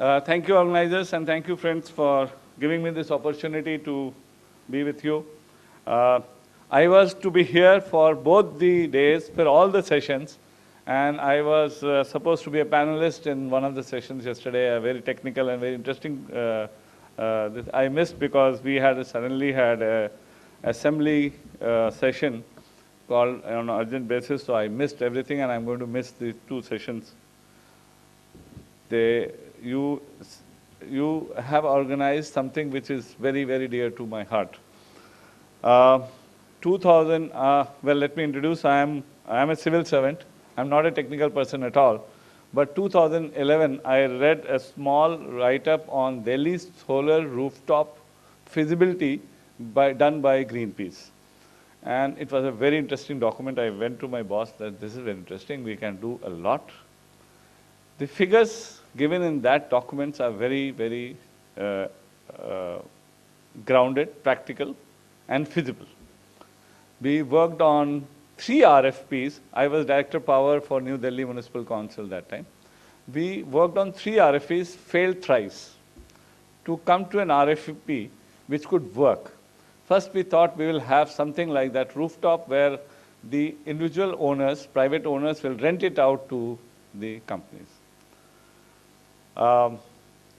Thank you, organizers, and thank you, friends, for giving me this opportunity to be with you. I was to be here for both the days, for all the sessions, and I was supposed to be a panelist in one of the sessions yesterday, a very technical and very interesting. I missed because we had suddenly had a assembly session called on an urgent basis, so I missed everything, and I'm going to miss the two sessions. You have organized something which is very, very dear to my heart. 2000, well, let me introduce, I am a civil servant. I'm not a technical person at all. But 2011, I read a small write-up on Delhi's solar rooftop feasibility done by Greenpeace. And it was a very interesting document. I went to my boss that this is very interesting. We can do a lot. The figures given in that documents are very, very grounded, practical, and feasible. We worked on 3 RFPs. I was Director Power for New Delhi Municipal Council that time. We worked on 3 RFPs, failed thrice, to come to an RFP which could work. First, we thought we will have something like that rooftop where the individual owners, private owners, will rent it out to the companies.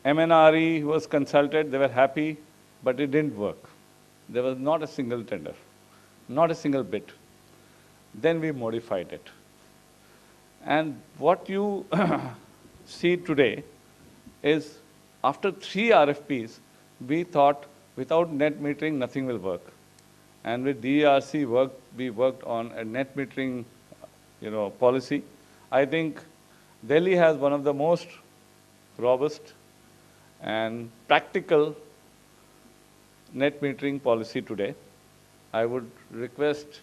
MNRE was consulted, they were happy, but it didn't work. There was not a single tender, not a single bid. Then we modified it. And what you see today is after 3 RFPs, we thought without net metering, nothing will work. And with DERC we worked on a net metering policy. I think Delhi has one of the most robust and practical net metering policy today. I would request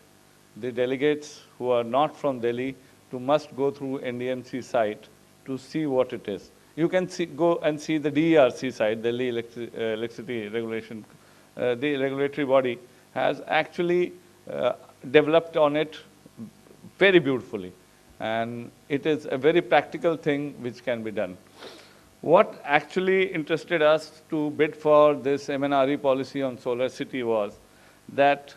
the delegates who are not from Delhi to must go through NDMC site to see what it is. You can go and see the DERC site, Delhi Electricity Regulation. The regulatory body has actually developed on it very beautifully. And it is a very practical thing which can be done. What actually interested us to bid for this MNRE policy on Solar City was that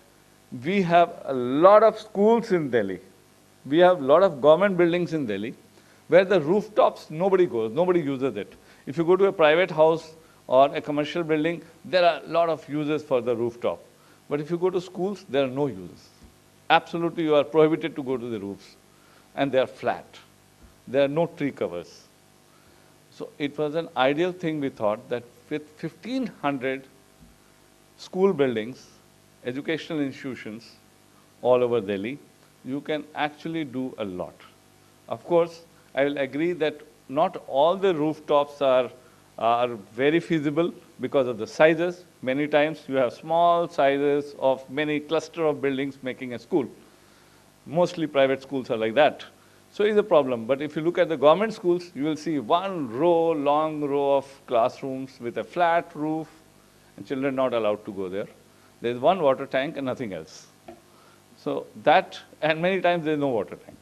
we have a lot of schools in Delhi. We have a lot of government buildings in Delhi where the rooftops, nobody goes, nobody uses it. If you go to a private house or a commercial building, there are a lot of uses for the rooftop. But if you go to schools, there are no uses. Absolutely, you are prohibited to go to the roofs. And they are flat. There are no tree covers. So it was an ideal thing, we thought, that with 1,500 school buildings, educational institutions all over Delhi, you can actually do a lot. Of course, I will agree that not all the rooftops are very feasible because of the sizes. Many times you have small sizes of many cluster of buildings making a school. Mostly private schools are like that. So it's a problem. But if you look at the government schools, you will see one long row of classrooms with a flat roof, and children not allowed to go there. There's one water tank and nothing else. So that, and many times there's no water tank.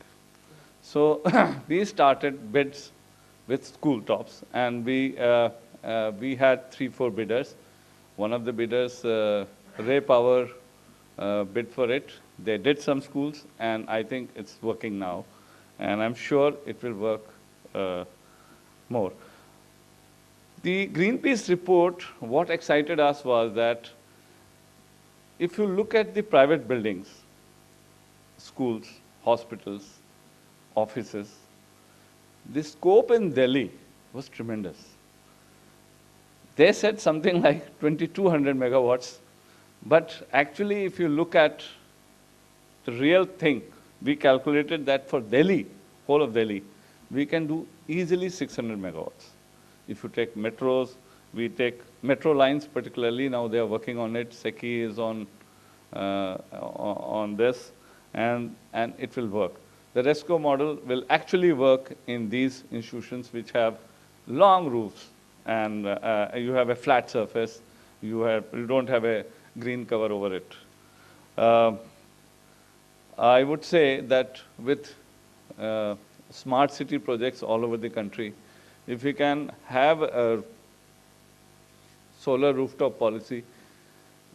So we started bids with school tops, and we had 3-4 bidders. One of the bidders, Ray Power, bid for it. They did some schools, and I think it's working now. And I'm sure it will work more. The Greenpeace report, what excited us was that if you look at the private buildings, schools, hospitals, offices, the scope in Delhi was tremendous. They said something like 2,200 megawatts, but actually if you look at the real thing, we calculated that for Delhi, whole of Delhi, we can do easily 600 megawatts. If you take metros, we take metro lines particularly, now they are working on it, SECI is on this, and it will work. The RESCO model will actually work in these institutions which have long roofs, and you have a flat surface, you don't have a green cover over it. I would say that with smart city projects all over the country, if we can have a solar rooftop policy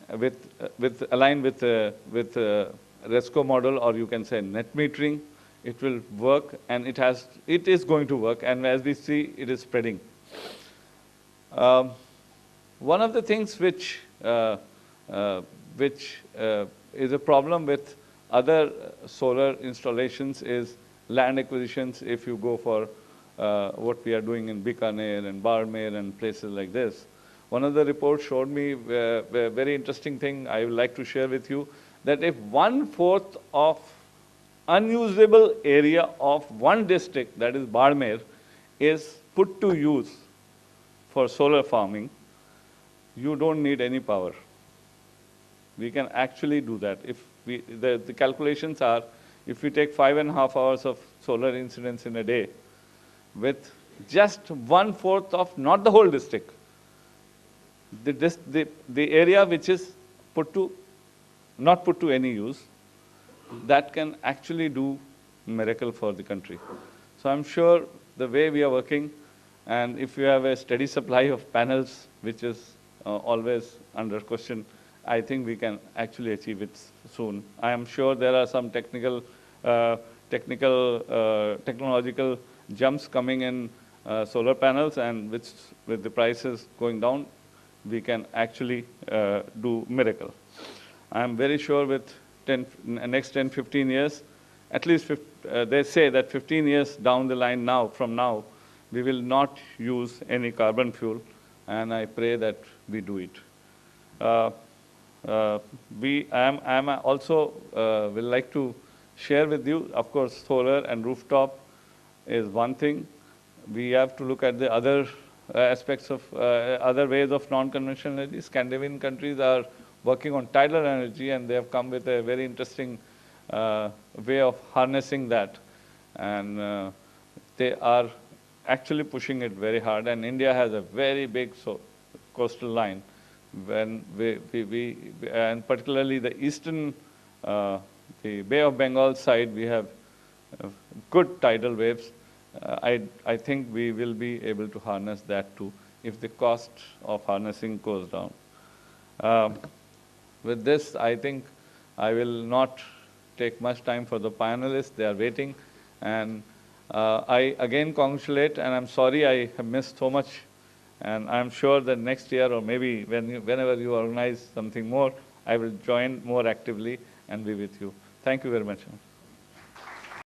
aligned with RESCO model, or you can say net metering, it will work, and it is going to work, and as we see, it is spreading. One of the things which is a problem with other solar installations is land acquisitions. If you go for what we are doing in Bikaner and Barmer and places like this, one of the reports showed me a very interesting thing I would like to share with you, that if 1/4 of unusable area of one district, that is Barmer, is put to use for solar farming, you don't need any power. We can actually do that. If the calculations are, if we take 5.5 hours of solar incidence in a day, with just 1/4 of, not the whole district, the area which is not put to any use, that can actually do miracle for the country. So I'm sure the way we are working, and if you have a steady supply of panels, which is always under question, I think we can actually achieve it soon. I am sure there are some technological jumps coming in solar panels, and which, with the prices going down, we can actually do miracle. I am very sure with next 10, 15 years, at least they say that 15 years down the line from now, we will not use any carbon fuel, and I pray that we do it. I am also will like to share with you, of course, solar and rooftop is one thing. We have to look at the other aspects of other ways of non-conventional energy. Scandinavian countries are working on tidal energy, and they have come with a very interesting way of harnessing that. And they are actually pushing it very hard. And India has a very big coastal line. When and particularly the eastern, the Bay of Bengal side, we have good tidal waves. I think we will be able to harness that too, if the cost of harnessing goes down. With this, I think I will not take much time for the panelists. They are waiting. And I again congratulate, and I'm sorry I have missed so much. And I'm sure that next year, or maybe whenever you organize something more, I will join more actively and be with you. Thank you very much.